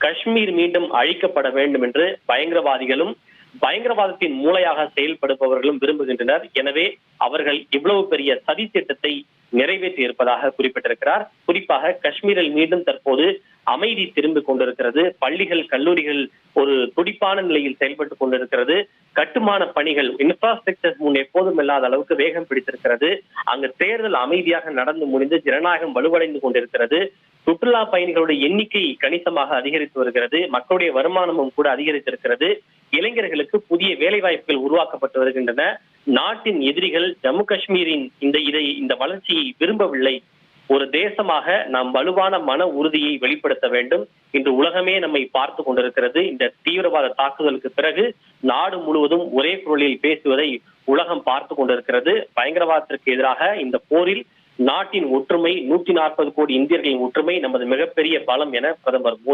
காஷ்மீர் மீண்டும் அழிக்கப்பட வேண்டும் என்று பயங்கரவாதிகளும் பயங்கரவாதத்தின் மூளையாக செயல்படுபவர்களும் விரும்புகின்றனர். எனவே அவர்கள் இவ்வளவு பெரிய சதி திட்டத்தை நிறைவேற்றி இருப்பதாக குறிப்பிட்டிருக்கிறார். குறிப்பாக காஷ்மீரில் மீண்டும் தற்போது அமைதி திரும்பிக் கொண்டிருக்கிறது. பள்ளிகள், கல்லூரிகள் ஒரு துடிப்பான நிலையில் செயல்பட்டுக் கொண்டிருக்கிறது. கட்டுமான பணிகள், இன்ஃப்ராஸ்ட்ரக்சர் முன் எப்போதும் இல்லாத அளவுக்கு வேகம் பிடித்திருக்கிறது. அங்கு தேர்தல் அமைதியாக நடந்து முடிந்து ஜனநாயகம் வலுவடைந்து கொண்டிருக்கிறது. சுற்றுலா பயணிகளுடைய எண்ணிக்கை கணிசமாக அதிகரித்து வருகிறது. மக்களுடைய வருமானமும் கூட அதிகரித்திருக்கிறது. இளைஞர்களுக்கு புதிய வேலை வாய்ப்புகள் உருவாக்கப்பட்டு வருகின்றன. நாட்டின் எதிரிகள் ஜம்மு காஷ்மீரின் இந்த வளர்ச்சியை விரும்பவில்லை. ஒரு தேசமாக நாம் வலுவான மன உறுதியை வெளிப்படுத்த வேண்டும். இன்று உலகமே நம்மை பார்த்து கொண்டிருக்கிறது. இந்த தீவிரவாத தாக்குதலுக்கு பிறகு நாடு முழுவதும் ஒரே குரலில் பேசுவதை உலகம் பார்த்து கொண்டிருக்கிறது. பயங்கரவாதத்திற்கு எதிராக இந்த போரில் நாட்டின் ஒற்றுமை, 140 கோடி இந்தியர்களின் ஒற்றுமை நமது மிகப்பெரிய பலம் என பிரதமர் மோடி